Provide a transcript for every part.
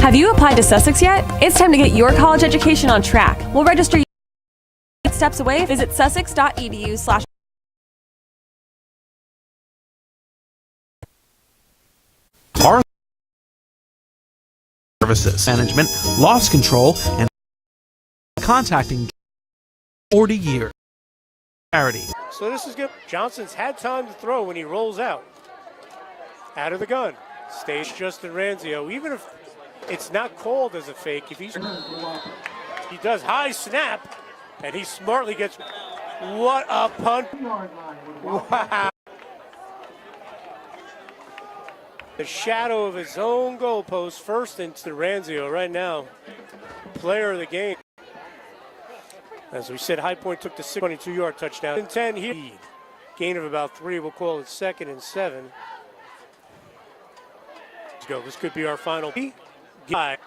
Have you applied to Sussex yet? It's time to get your college education on track. We'll register you 8 steps away. Visit sussex.edu/. Car services, management, loss control, and contacting 40 years. Charity. So this is good. Johnson's had time to throw when he rolls out. Out of the gun. Stays Justin Ranzio. Even if it's not called as a fake, if he does high snap, and he smartly gets, what a punt. Wow. The shadow of his own goalpost, first into Ranzio right now. Player of the game. As we said, High Point took the 22-yard touchdown. In 10 here. Gain of about 3. We'll call it 2nd and 7. Let's go. This could be our final guy.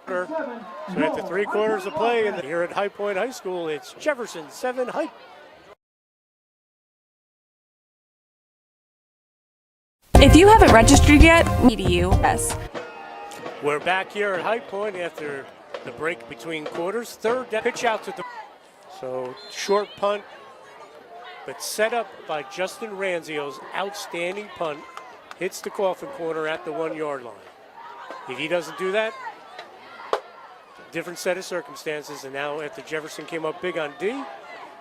So at the 3 quarters of play, and here at High Point High School, it's Jefferson 7 High. If you haven't registered yet, EDU. Yes. We're back here at High Point after the break between quarters. Third down, pitch out to the. So short punt, but set up by Justin Ranzio's outstanding punt. Hits the coffin corner at the 1-yard line. If he doesn't do that, different set of circumstances. And now after Jefferson came up big on D,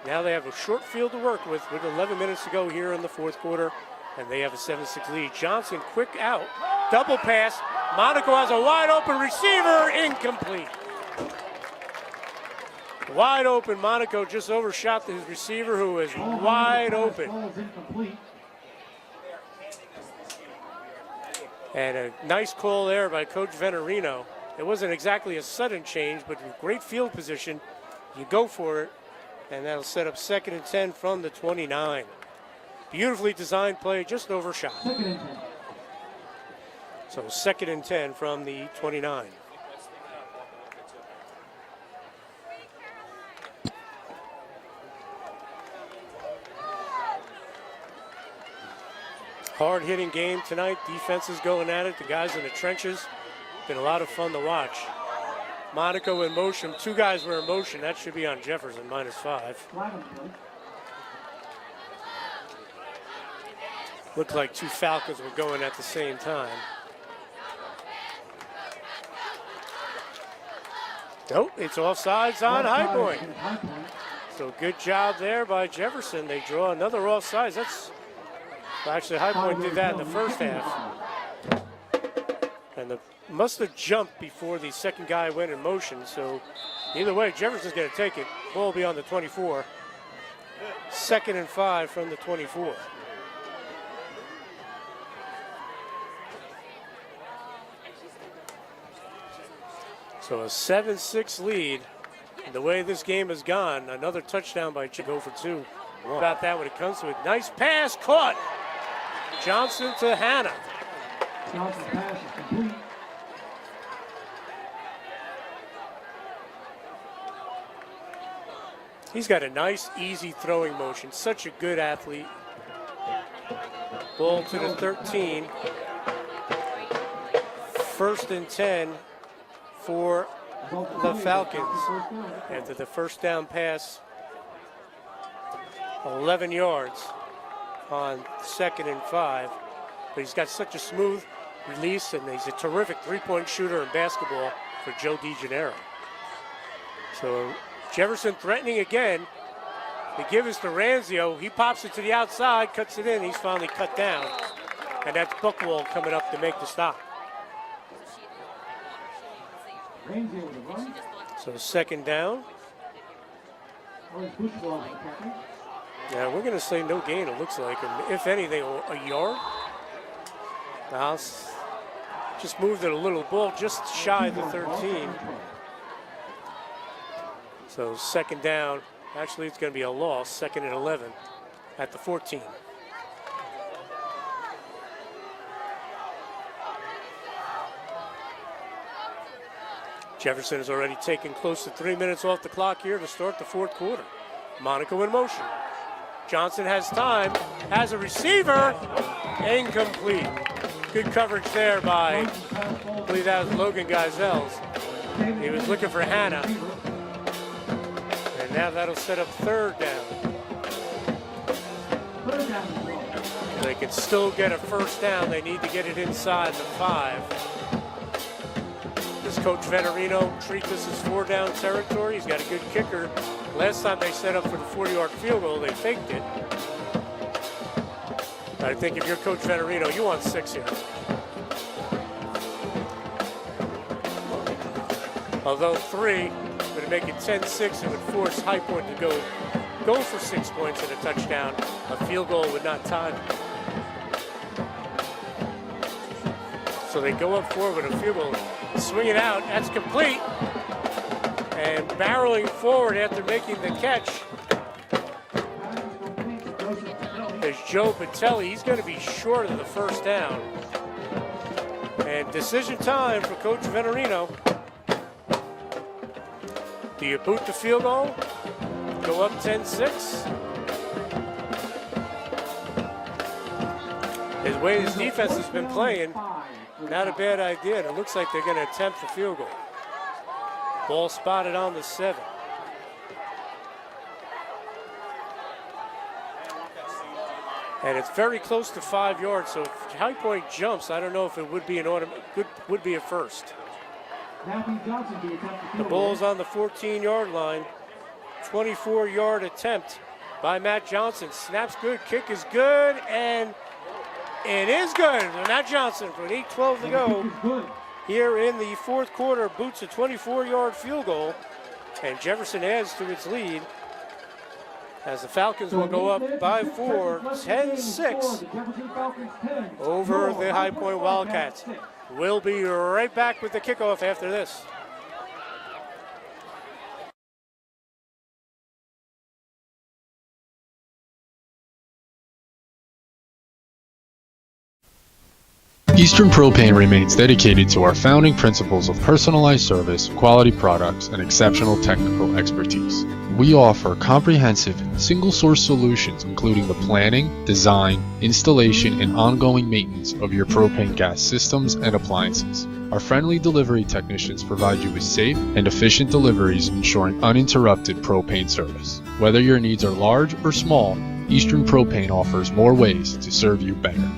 now they have a short field to work with 11 minutes to go here in the 4th quarter. And they have a 7-6 lead. Johnson, quick out. Double pass. Monaco has a wide open receiver. Incomplete. Wide open. Monaco just overshot his receiver, who is wide open. And a nice call there by Coach Venerino. It wasn't exactly a sudden change, but with great field position, you go for it. And that'll set up 2nd and 10 from the 29. Beautifully designed play, just overshot. So 2nd and 10 from the 29. Hard-hitting game tonight. Defense is going at it. The guys in the trenches. Been a lot of fun to watch. Monaco in motion. 2 guys were in motion. That should be on Jefferson, -5. Looked like 2 Falcons were going at the same time. Nope, it's offsides on High Point. So good job there by Jefferson. They draw another offsides. Well, actually, High Point did that in the first half. And must have jumped before the second guy went in motion. So either way, Jefferson's going to take it. Ball will be on the 24. 2nd and 5 from the 24. So a 7-6 lead. The way this game has gone, another touchdown by go for 2. About that when it comes to it. Nice pass caught. Johnson to Hannah. Johnson's pass is complete. He's got a nice, easy throwing motion. Such a good athlete. Ball to the 13. 1st and 10 for the Falcons. After the first down pass, 11 yards on 2nd and 5. But he's got such a smooth release, and he's a terrific 3-point shooter in basketball for Joe DeGennaro. So Jefferson threatening again. They give us to Ranzio. He pops it to the outside, cuts it in. He's finally cut down. And that's Buckwald coming up to make the stop. So 2nd down. Yeah, we're going to say no gain, it looks like. And if anything, a yard. Now, just moved it a little. Ball just shy of the 13. So 2nd down. Actually, it's going to be a loss. 2nd and 11 at the 14. Jefferson has already taken close to 3 minutes off the clock here to start the 4th quarter. Monaco in motion. Johnson has time, has a receiver, incomplete. Good coverage there by, I believe that was Logan Geisels. He was looking for Hannah. And now that'll set up third down. They can still get a first down. They need to get it inside the 5. Does Coach Venerino treat this as 4-down territory? He's got a good kicker. Last time they set up for the 40-yard field goal, they faked it. I think if you're Coach Venerino, you want 6 here. Although 3 would make it 10-6, it would force High Point to go for 6 points and a touchdown. A field goal would not tie them. So they go up 4 with a field goal. Swing it out, that's complete. And barreling forward after making the catch is Joe Patelli. He's going to be short of the first down. And decision time for Coach Venerino. Do you boot the field goal? Go up 10-6? His way his defense has been playing, not a bad idea. And it looks like they're going to attempt the field goal. Ball spotted on the 7. And it's very close to 5 yards, so if High Point jumps, I don't know if it would be would be a first. The ball's on the 14-yard line. 24-yard attempt by Matt Johnson. Snaps good, kick is good, and it is good. Matt Johnson with 8:12 to go here in the 4th quarter boots a 24-yard field goal, and Jefferson adds to its lead as the Falcons will go up by 4, 10-6 over the High Point Wildcats. We'll be right back with the kickoff after this. Eastern Propane remains dedicated to our founding principles of personalized service, quality products, and exceptional technical expertise. We offer comprehensive, single-source solutions including the planning, design, installation, and ongoing maintenance of your propane gas systems and appliances. Our friendly delivery technicians provide you with safe and efficient deliveries, ensuring uninterrupted propane service. Whether your needs are large or small, Eastern Propane offers more ways to serve you better.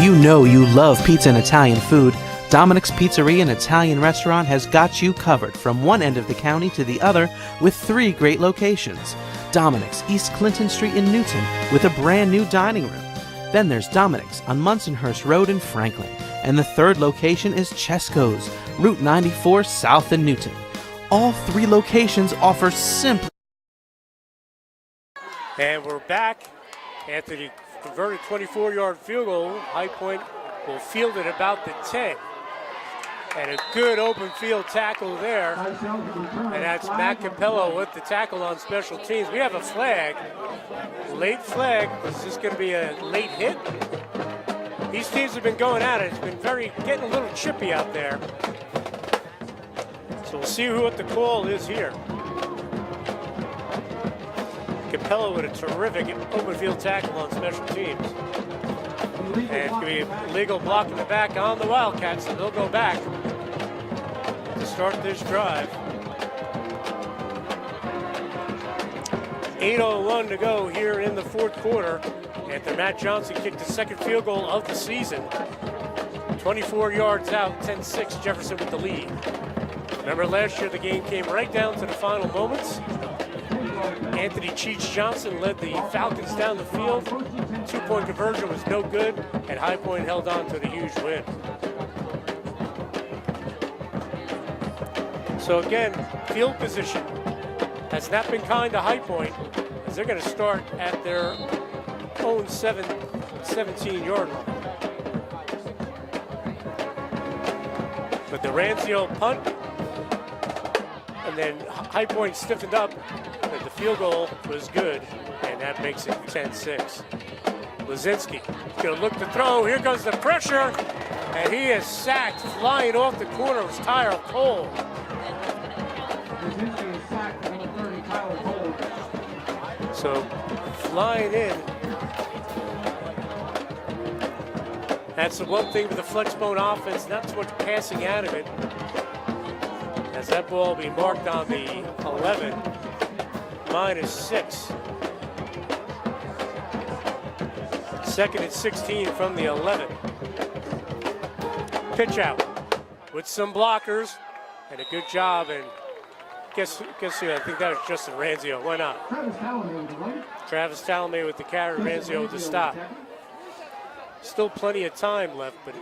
You know you love pizza and Italian food. Dominic's Pizzeria and Italian Restaurant has got you covered from one end of the county to the other with 3 great locations. Dominic's, East Clinton Street in Newton with a brand new dining room. Then there's Dominic's on Munsonhurst Road in Franklin. And the 3rd location is Chesco's, Route 94 South in Newton. All 3 locations offer simple. And we're back after the converted 24-yard field goal. High Point will field it about the 10. And a good open field tackle there. And that's Matt Capello with the tackle on special teams. We have a flag. Late flag. Is this going to be a late hit? These teams have been going at it. It's been getting a little chippy out there. So we'll see what the call is here. Capello with a terrific open field tackle on special teams. And it's going to be a legal block in the back on the Wildcats, and they'll go back to start this drive. 8:01 to go here in the 4th quarter after Matt Johnson kicked the 2nd field goal of the season. 24 yards out, 10-6, Jefferson with the lead. Remember last year the game came right down to the final moments. Anthony Cheech Johnson led the Falcons down the field. 2-point conversion was no good, and High Point held on to the huge win. So again, field position has not been kind to High Point, as they're going to start at their own 17-yard line. But the Ranzio punt, and then High Point stiffened up, but the field goal was good, and that makes it 10-6. Lazinski going to look to throw. Here goes the pressure, and he is sacked, flying off the corner. It was Tyler Cole. So flying in. That's the one thing with the Flexbone offense, not too much passing out of it. As that ball will be marked on the 11, -6. Second and 16 from the 11. Pitch out with some blockers and a good job. And guess who? I think that was Justin Ranzio. Why not? Travis Talamay with the carry, Ranzio with the stop. Still plenty of time left, but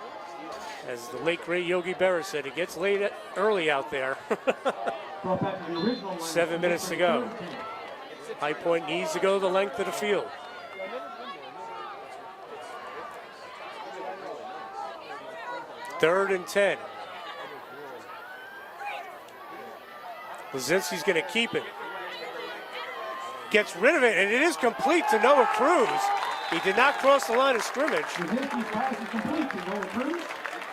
as the late great Yogi Berra said, it gets late early out there. 7 minutes to go. High Point needs to go the length of the field. Third and 10. Lazinski's going to keep it. Gets rid of it, and it is complete to Noah Cruz. He did not cross the line of scrimmage.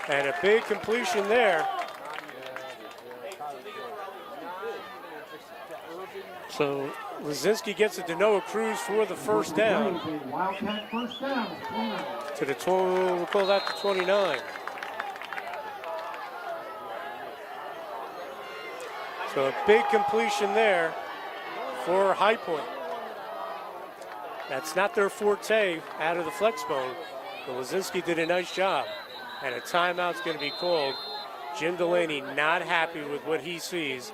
And a big completion there. So Lazinski gets it to Noah Cruz for the first down. To the we'll call that the 29. So a big completion there for High Point. That's not their forte out of the Flexbone, but Lazinski did a nice job. And a timeout's going to be called. Jim Delaney not happy with what he sees.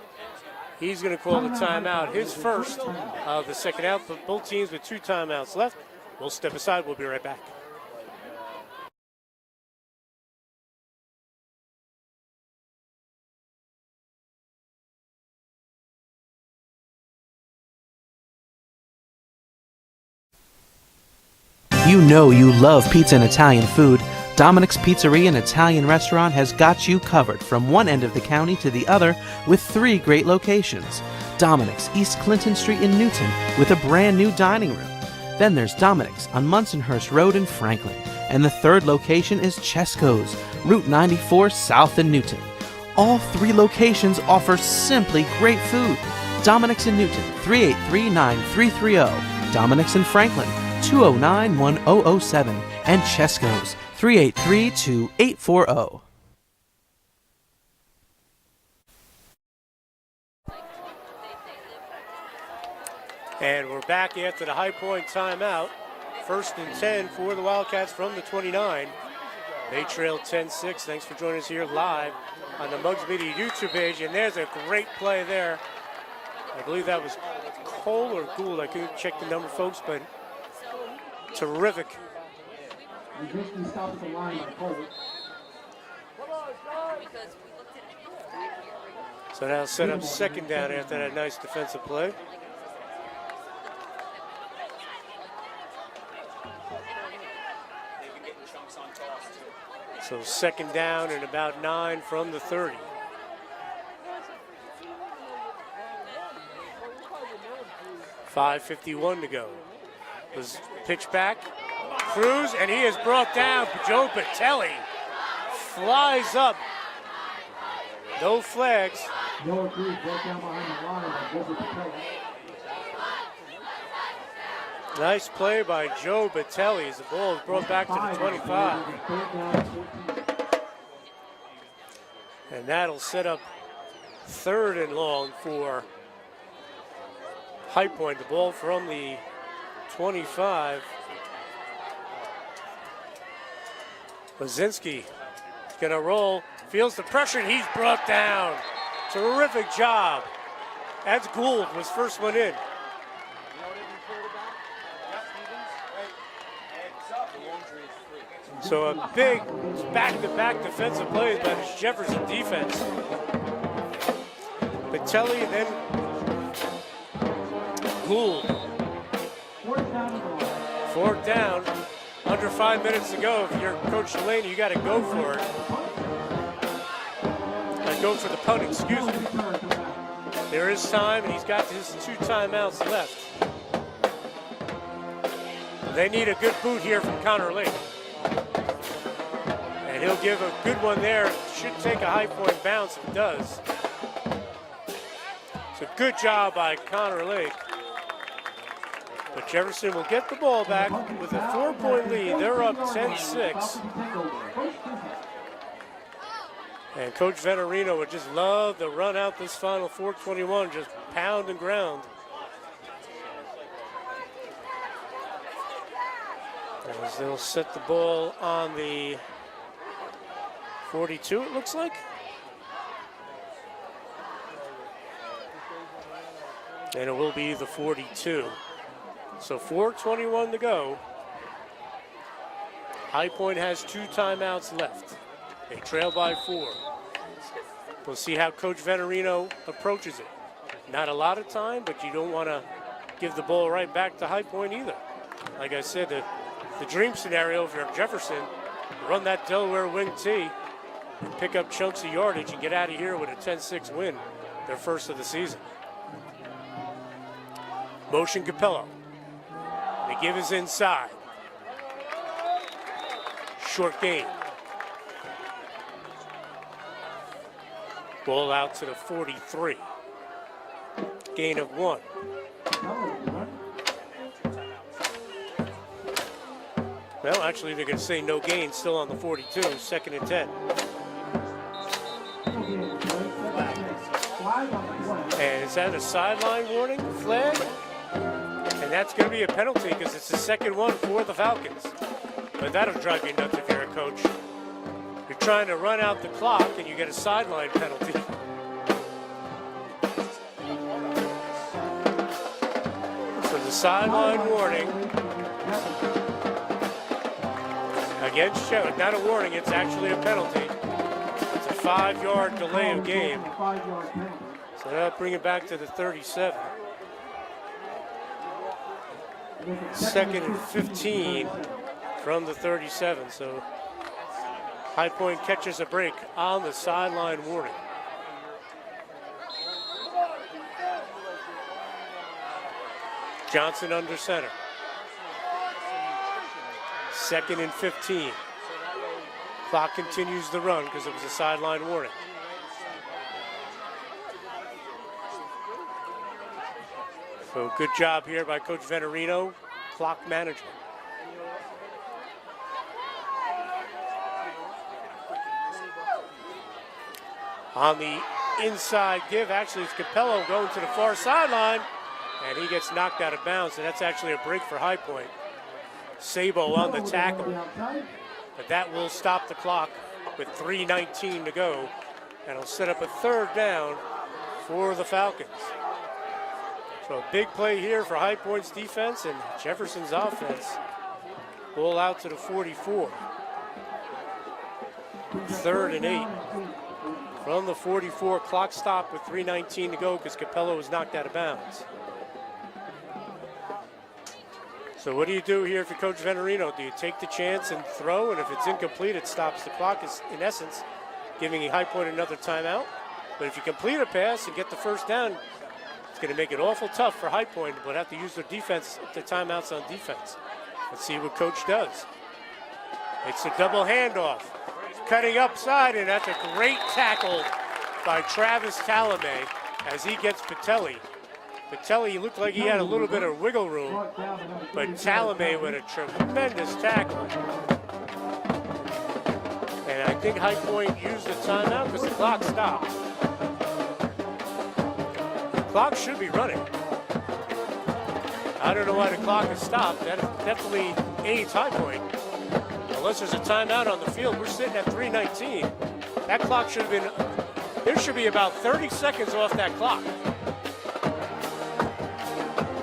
He's going to call the timeout, his first of the second out, but both teams with 2 timeouts left. We'll step aside. We'll be right back. You know you love pizza and Italian food. Dominic's Pizzeria and Italian Restaurant has got you covered from one end of the county to the other with 3 great locations. Dominic's, East Clinton Street in Newton, with a brand new dining room. Then there's Dominic's on Munsonhurst Road in Franklin. And the 3rd location is Chesco's, Route 94 South in Newton. All 3 locations offer simply great food. Dominic's in Newton, 383-9330. Dominic's in Franklin, 209-1007, and Chesco's, 383-2840. And we're back after the High Point timeout. First and 10 for the Wildcats from the 29. They trail 10-6. Thanks for joining us here live on the Muggs Media YouTube page. And there's a great play there. I believe that was Cole or Gould. I couldn't check the number, folks, but terrific. So now set up second down after that nice defensive play. So second down and about 9 from the 30. .551 to go. Was pitch back. Cruz, and he is brought down. Joe Patelli flies up. No flags. Noah Cruz brought down behind the line by Joe Patelli. Nice play by Joe Batelli as the ball is brought back to the 25. And that'll set up 3rd and long for High Point. The ball from the 25. Lazinski gonna roll, feels the pressure, and he's brought down. Terrific job. That's Gould, was first one in. So a big back-to-back defensive plays by this Jefferson defense. Patelli and then Gould. 4th down, under 5 minutes to go. If you're Coach Delaney, you got to go for it. Go for the punt, excuse me. There is time, and he's got his 2 timeouts left. They need a good boot here from Connor Lake. And he'll give a good one there. Should take a High Point bounce if it does. So good job by Connor Lake. But Jefferson will get the ball back with a 4-point lead. They're up 10-6. And Coach Venerino would just love to run out this final 4:21, just pound and ground. As they'll set the ball on the 42, it looks like. And it will be the 42. So 4:21 to go. High Point has 2 timeouts left. They trail by 4. We'll see how Coach Venerino approaches it. Not a lot of time, but you don't want to give the ball right back to High Point either. Like I said, the dream scenario if you're Jefferson, run that Delaware wing tee, and pick up chunks of yardage and get out of here with a 10-6 win, their first of the season. Motion Capello. The give is inside. Short gain. Ball out to the 43. Gain of 1. Well, actually, they're going to say no gain, still on the 42, 2nd and 10. And is that a sideline warning flag? And that's going to be a penalty because it's the second one for the Falcons. But that'll drive you nuts if you're a coach. You're trying to run out the clock and you get a sideline penalty. So the sideline warning against Shepard, not a warning, it's actually a penalty. It's a 5-yard delay of game. So that'll bring it back to the 37. 2nd and 15 from the 37. So High Point catches a break on the sideline warning. Johnson under center. 2nd and 15. Clock continues the run because it was a sideline warning. So good job here by Coach Venerino, clock management. On the inside give, actually it's Capello going to the far sideline, and he gets knocked out of bounds, and that's actually a break for High Point. Sabo on the tackle, but that will stop the clock with 3:19 to go, and it'll set up a 3rd down for the Falcons. So a big play here for High Point's defense and Jefferson's offense. Ball out to the 44. 3rd and 8. From the 44, clock stopped with 3:19 to go because Capello was knocked out of bounds. So what do you do here if you're Coach Venerino? Do you take the chance and throw, and if it's incomplete, it stops the clock, is in essence giving High Point another timeout? But if you complete a pass and get the 1st down, it's going to make it awful tough for High Point, but have to use their defense, their timeouts on defense. Let's see what Coach does. It's a double handoff. Cutting upside, and that's a great tackle by Travis Talamay as he gets Patelli. Patelli looked like he had a little bit of wiggle room, but Talamay with a tremendous tackle. And I think High Point used the timeout because the clock stopped. The clock should be running. I don't know why the clock has stopped. That definitely aids High Point. Unless there's a timeout on the field, we're sitting at 3:19. That clock should have been, there should be about 30 seconds off that clock.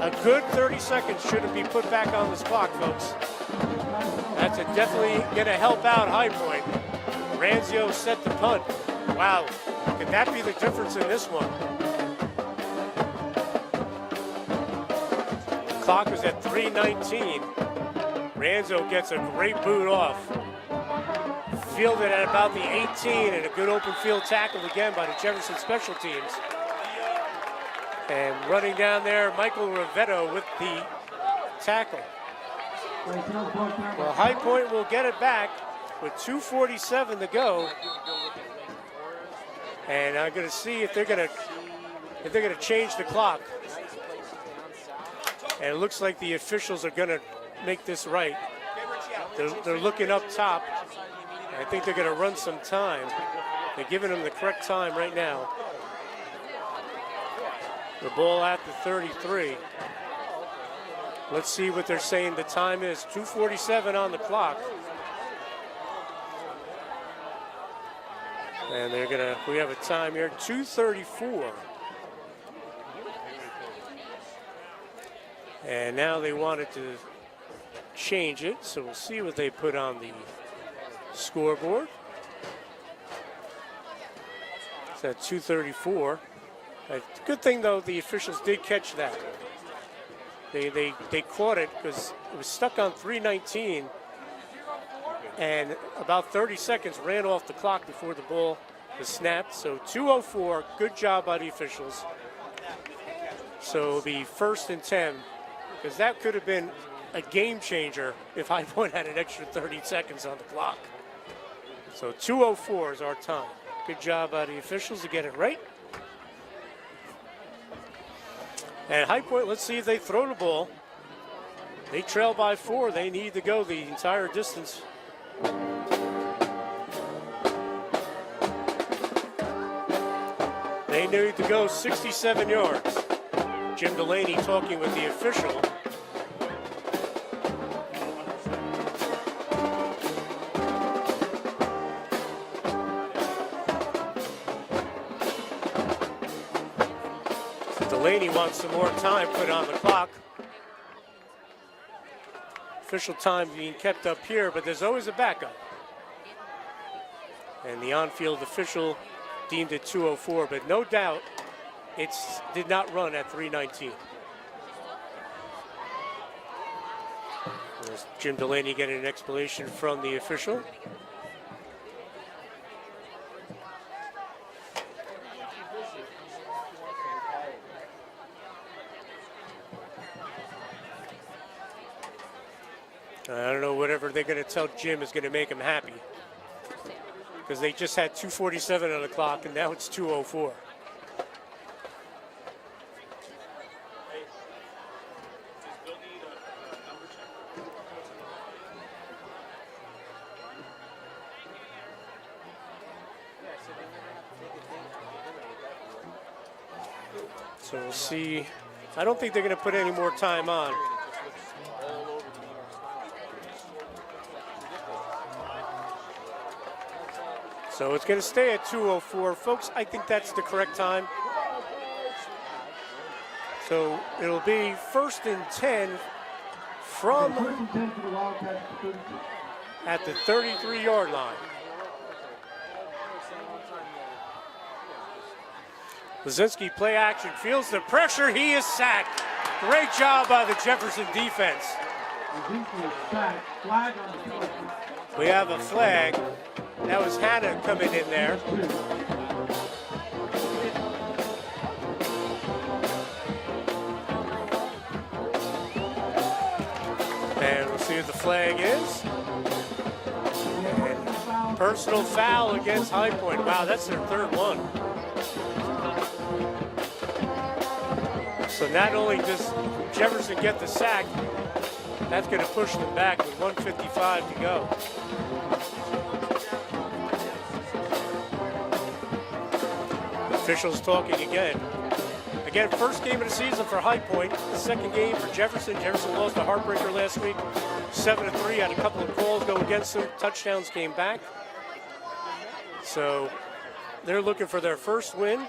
A good 30 seconds shouldn't be put back on this clock, folks. That's definitely going to help out High Point. Ranzio set the punt. Wow, could that be the difference in this one? The clock is at 3:19. Ranzo gets a great boot off. Fielded at about the 18, and a good open field tackle again by the Jefferson special teams. And running down there, Michael Rivetto with the tackle. Well, High Point will get it back with 2:47 to go. And I'm going to see if they're going to change the clock. And it looks like the officials are going to make this right. They're looking up top. I think they're going to run some time. They're giving them the correct time right now. The ball at the 33. Let's see what they're saying the time is. 2:47 on the clock. And we have a time here, 2:34. And now they wanted to change it, so we'll see what they put on the scoreboard. It's at 2:34. Good thing, though, the officials did catch that. They caught it because it was stuck on 3:19, and about 30 seconds ran off the clock before the ball was snapped. So 2:04, good job by the officials. So it'll be 1st and 10, because that could have been a game changer if High Point had an extra 30 seconds on the clock. So 2:04 is our time. Good job by the officials to get it right. And High Point, let's see if they throw the ball. They trail by 4. They need to go the entire distance. They need to go 67 yards. Jim Delaney talking with the official. Delaney wants some more time put on the clock. Official time being kept up here, but there's always a backup. And the on-field official deemed it 2:04, but no doubt it did not run at 3:19. There's Jim Delaney getting an explanation from the official. I don't know, whatever they're going to tell Jim is going to make him happy, because they just had 2:47 on the clock and now it's 2:04. So we'll see. I don't think they're going to put any more time on. So it's going to stay at 2:04. Folks, I think that's the correct time. So it'll be 1st and 10 from at the 33-yard line. Lazinski, play action, feels the pressure, he is sacked. Great job by the Jefferson defense. We have a flag. That was Hannah coming in there. And we'll see what the flag is. And personal foul against High Point. Wow, that's their 3rd one. So not only does Jefferson get the sack, that's going to push them back with 1:55 to go. Officials talking again. Again, first game of the season for High Point. The second game for Jefferson. Jefferson lost a heartbreaker last week, 7-3. Had a couple of calls go against them. Touchdowns came back. So they're looking for their first win.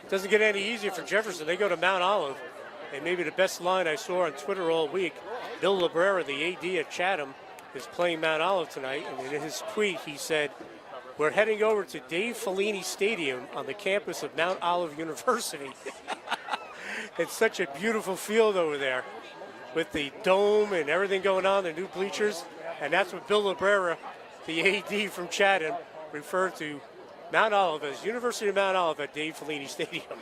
Doesn't get any easier for Jefferson. They go to Mount Olive. And maybe the best line I saw on Twitter all week, Bill Librera, the AD at Chatham, is playing Mount Olive tonight. And in his tweet, he said, "We're heading over to Dave Fellini Stadium on the campus of Mount Olive University." It's such a beautiful field over there with the dome and everything going on, the new bleachers. And that's what Bill Librera, the AD from Chatham, referred to Mount Olive as University of Mount Olive at Dave Fellini Stadium.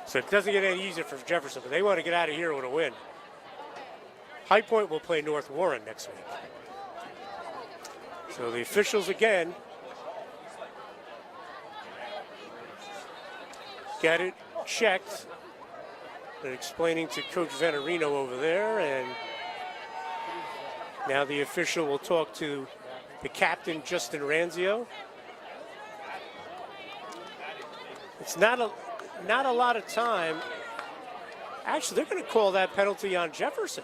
So it doesn't get any easier for Jefferson, but they want to get out of here with a win. High Point will play North Warren next week. So the officials again get it checked. They're explaining to Coach Venturino over there, and now the official will talk to the captain, Justin Ranzio. It's not a lot of time. Actually, they're going to call that penalty on Jefferson.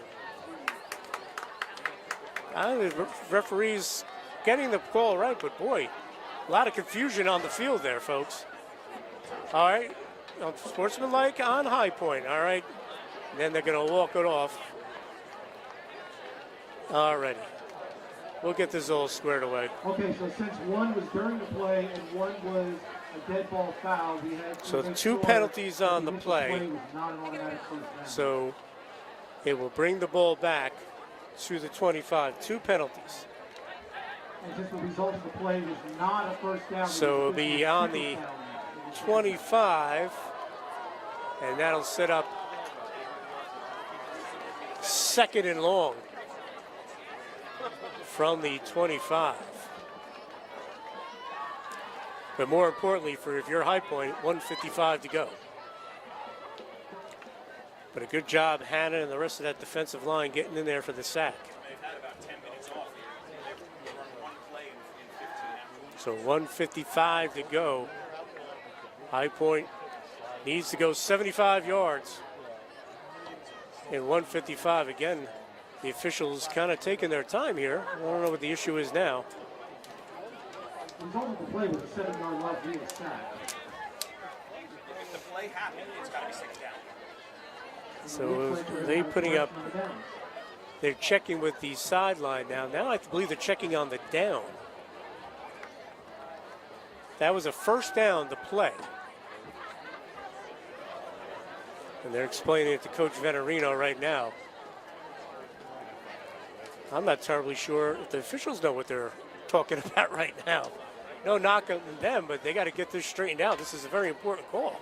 The referee's getting the call right, but boy, a lot of confusion on the field there, folks. All right, sportsmanlike on High Point. All right, and then they're going to walk it off. All righty. We'll get this all squared away. Okay, so since one was during the play and one was a dead ball foul, we had So make two sure penalties on the initial play. was not an automatic first down. So it will bring the ball back to the 25. Two penalties. And since the result of the play was not a first down, So it'll be on the 25, and that'll set up 2nd and long from the 25. But more importantly, for if you're High Point, 1:55 to go. But a good job, Hannah and the rest of that defensive line getting in there for the sack. So 1:55 to go. High Point needs to go 75 yards. In 1:55 again, the officials kind of taking their time here. I don't know what the issue is now. The result of the play was a 7-yard line via sack. If the play happened, it's got to be 6 down. So they putting up, they're checking with the sideline now. Now I believe they're checking on the down. That was a first down to play. And they're explaining it to Coach Venturino right now. I'm not terribly sure if the officials know what they're talking about right now. No knock on them, but they got to get this straightened out. This is a very important call.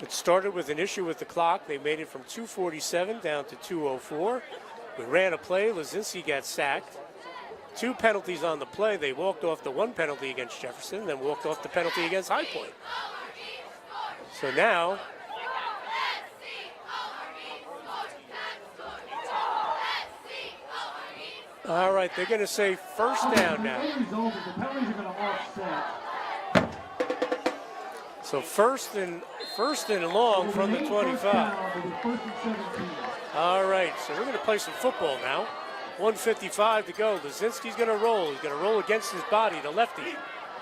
It started with an issue with the clock. They made it from 2:47 down to 2:04. We ran a play. Lazinski got sacked. 2 penalties on the play. They walked off the 1 penalty against Jefferson, then walked off the penalty against High Point. So now, all right, they're going to say first down now. The result is the penalties are going to offset. So first and long from the 25. All right, so we're going to play some football now. 1:55 to go. Lazinski's going to roll. He's going to roll against his body. The lefty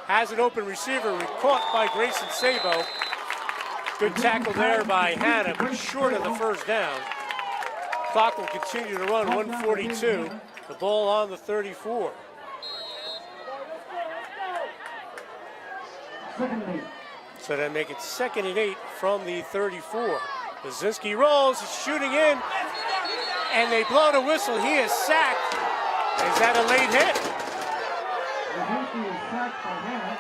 has an open receiver caught by Grayson Sabo. Good tackle there by Hannah, but short of the first down. Clock will continue to run. 1:42. The ball on the 34. So that make it 2nd and 8 from the 34. Lazinski rolls, he's shooting in, and they blow the whistle. He is sacked. Is that a late hit? Lazinski is sacked by Hannah.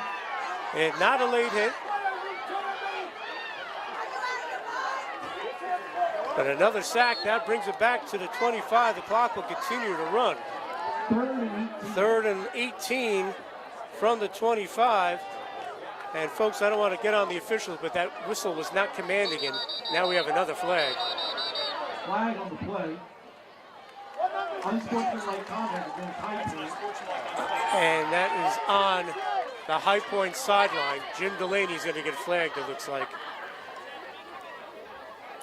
And not a late hit. But another sack, that brings it back to the 25. The clock will continue to run. 3rd and 18 from the 25. And folks, I don't want to get on the officials, but that whistle was not commanding him. Now we have another flag. Flag on the play. Unsportsmanlike conduct against High Point. And that is on the High Point sideline. Jim Delaney's going to get flagged, it looks like.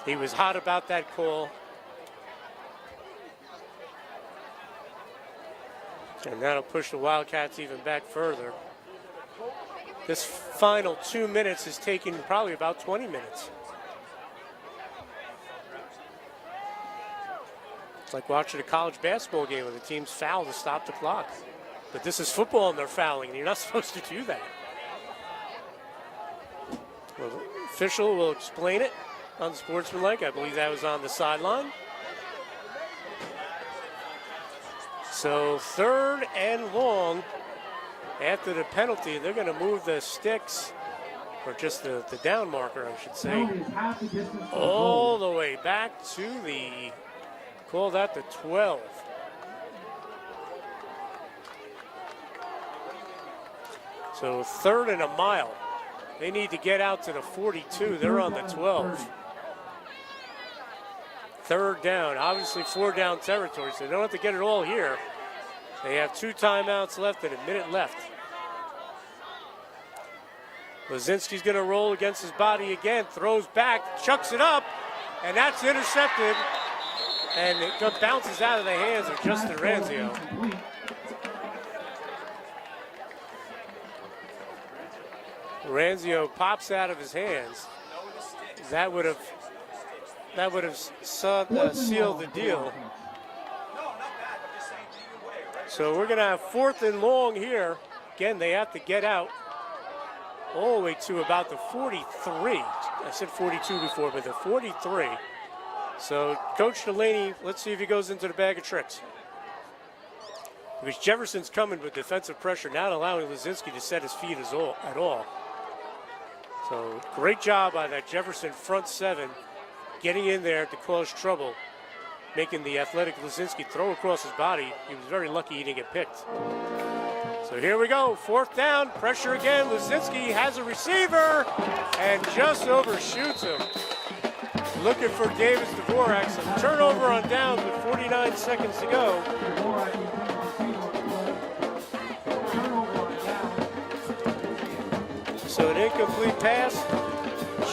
He was hot about that call. And that'll push the Wildcats even back further. This final 2 minutes is taking probably about 20 minutes. It's like watching a college basketball game where the teams foul to stop the clock. But this is football and they're fouling, and you're not supposed to do that. Well, the official will explain it on sportsmanlike. I believe that was on the sideline. So 3rd and long. After the penalty, they're going to move the sticks, or just the down marker, I should say, all the way back to the, call that the 12. So 3rd and a mile. They need to get out to the 42. They're on the 12. 3rd down, obviously 4-down territory, so they don't have to get it all here. They have 2 timeouts left and a minute left. Lazinski's going to roll against his body again, throws back, chucks it up, and that's intercepted. And it bounces out of the hands of Justin Ranzio. Ranzio pops out of his hands. That would have sealed the deal. So we're going to have 4th and long here. Again, they have to get out all the way to about the 43. I said 42 before, but the 43. So Coach Delaney, let's see if he goes into the bag of tricks. Because Jefferson's coming with defensive pressure, not allowing Lazinski to set his feet at all. So great job by that Jefferson front 7, getting in there to cause trouble, making the athletic Lazinski throw across his body. He was very lucky he didn't get picked. So here we go, 4th down, pressure again. Lazinski has a receiver and just overshoots him. Looking for Davis Dvorak. Some turnover on downs with 49 seconds to go. So an incomplete pass.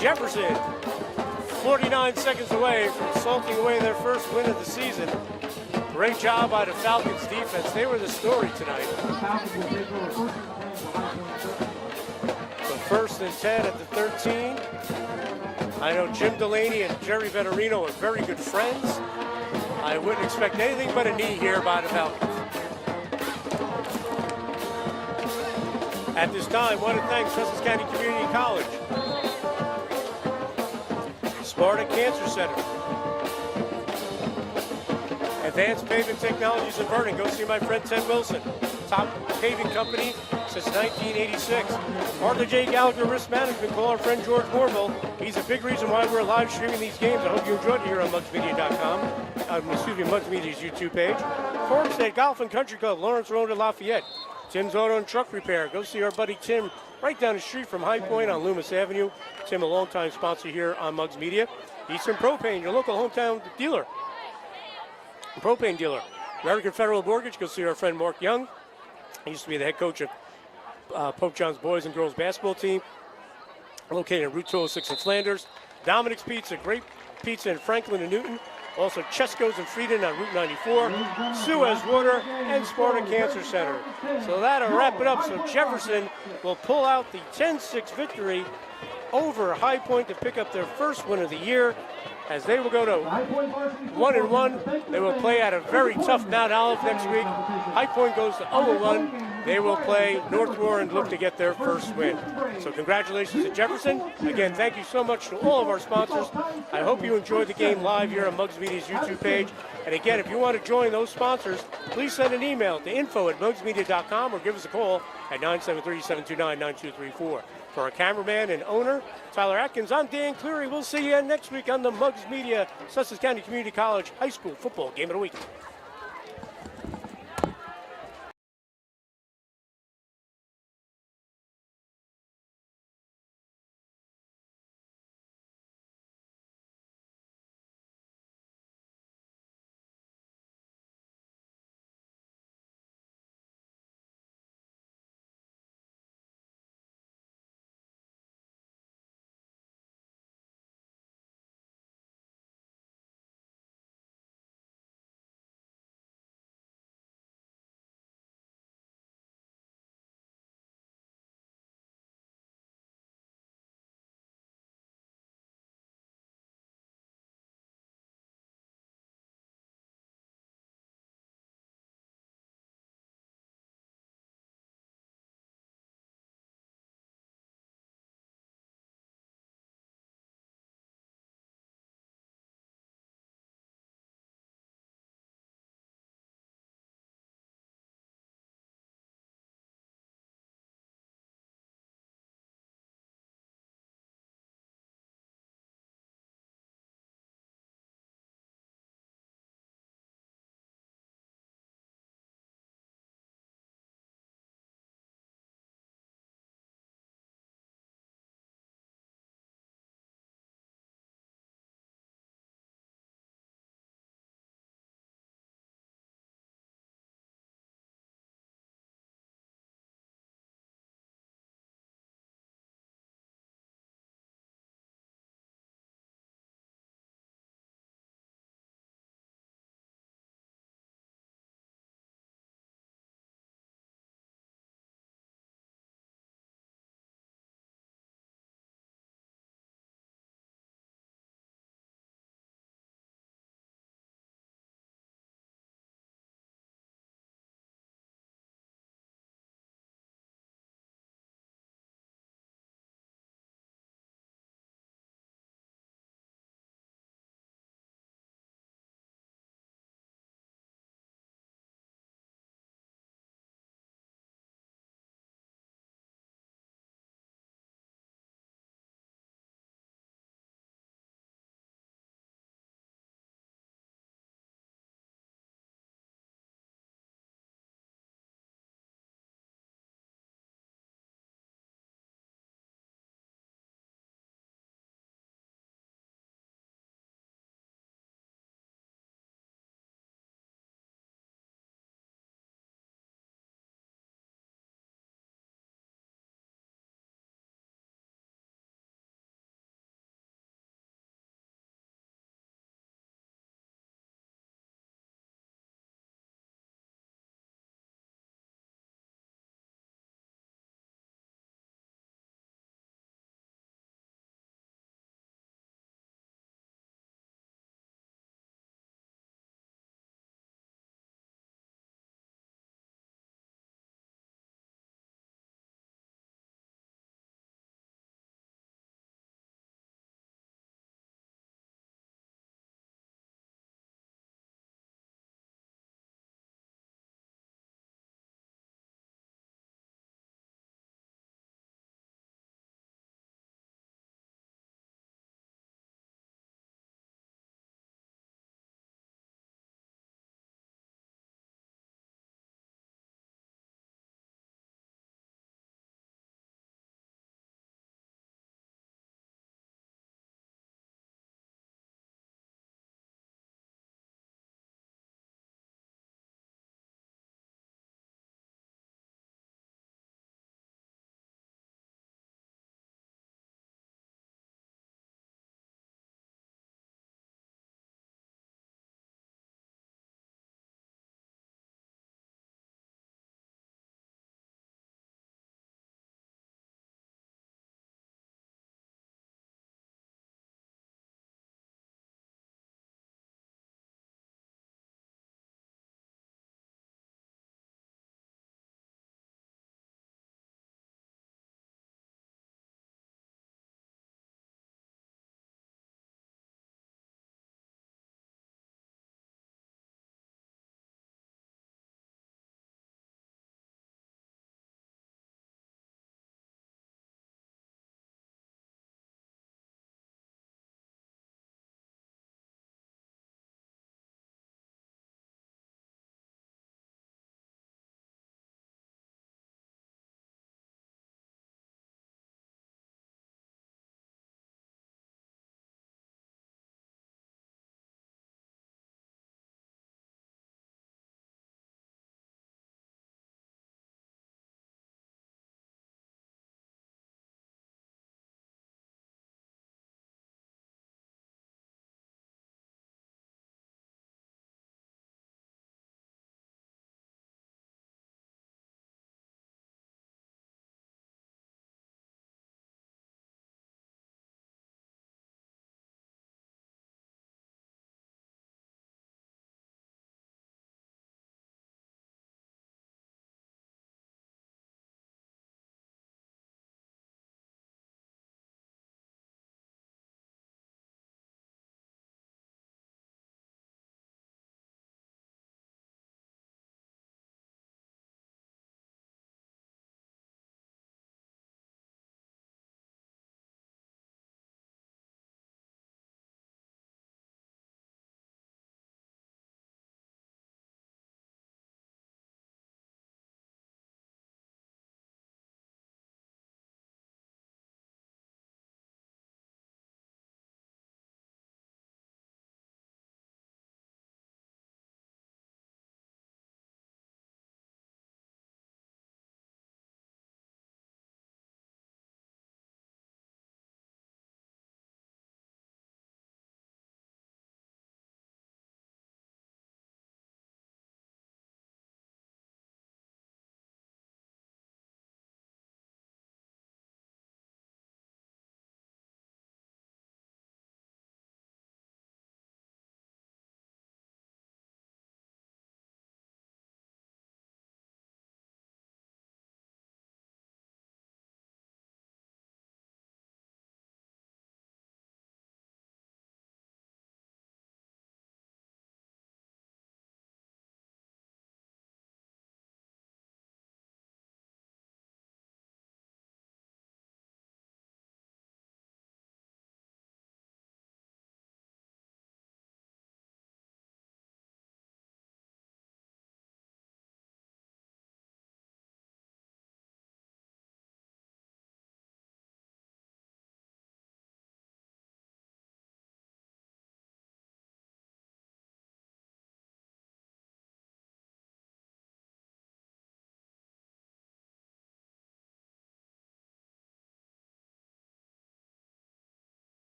Jefferson, 49 seconds away from salting away their first win of the season. Great job by the Falcons defense. They were the story tonight. The 1st and 10 at the 13. I know Jim Delaney and Jerry Vettorino are very good friends. I wouldn't expect anything but a knee here by the Falcons. At this time, I want to thank Sussex County Community College, Sparta Cancer Center, Advanced Pavement Technologies in Vernon. Go see my friend Ted Wilson. Top paving company since 1986. Arthur J. Gallagher Risk Management. Call our friend George Morville. He's a big reason why we're live streaming these games. I hope you enjoyed it here on MugsMedia.com. Mugs Media's YouTube page. Farmstead Golf and Country Club, Lawrence Road in Lafayette. Tim's Auto and Truck Repair. Go see our buddy Tim right down the street from High Point on Loomis Avenue. Tim, a longtime sponsor here on Mugs Media. Eastern Propane, your local hometown dealer. Propane dealer. American Federal Mortgage. Go see our friend Mark Young. He used to be the head coach of Pope John's boys and girls basketball team. Located in Route 206 in Flanders. Dominic's Pizza, great pizza in Franklin and Newton. Also Chesco's and Frieden on Route 94. Suez Water and Sparta Cancer Center. So that'll wrap it up. So Jefferson will pull out the 10-6 victory over High Point to pick up their first win of the year. As they will go to 1-1. They will play at a very tough Mount Olive next week. High Point goes to 0-1. They will play North Warren, look to get their first win. So congratulations to Jefferson. Again, thank you so much to all of our sponsors. I hope you enjoyed the game live here on Mugs Media's YouTube page. And again, if you want to join those sponsors, please send an email to info@mugsmedia.com or give us a call at 973-729-9234. For our cameraman and owner, Tyler Atkins, I'm Dan Cleary. We'll see you next week on the Mugs Media Sussex County Community College High School Football Game of the Week.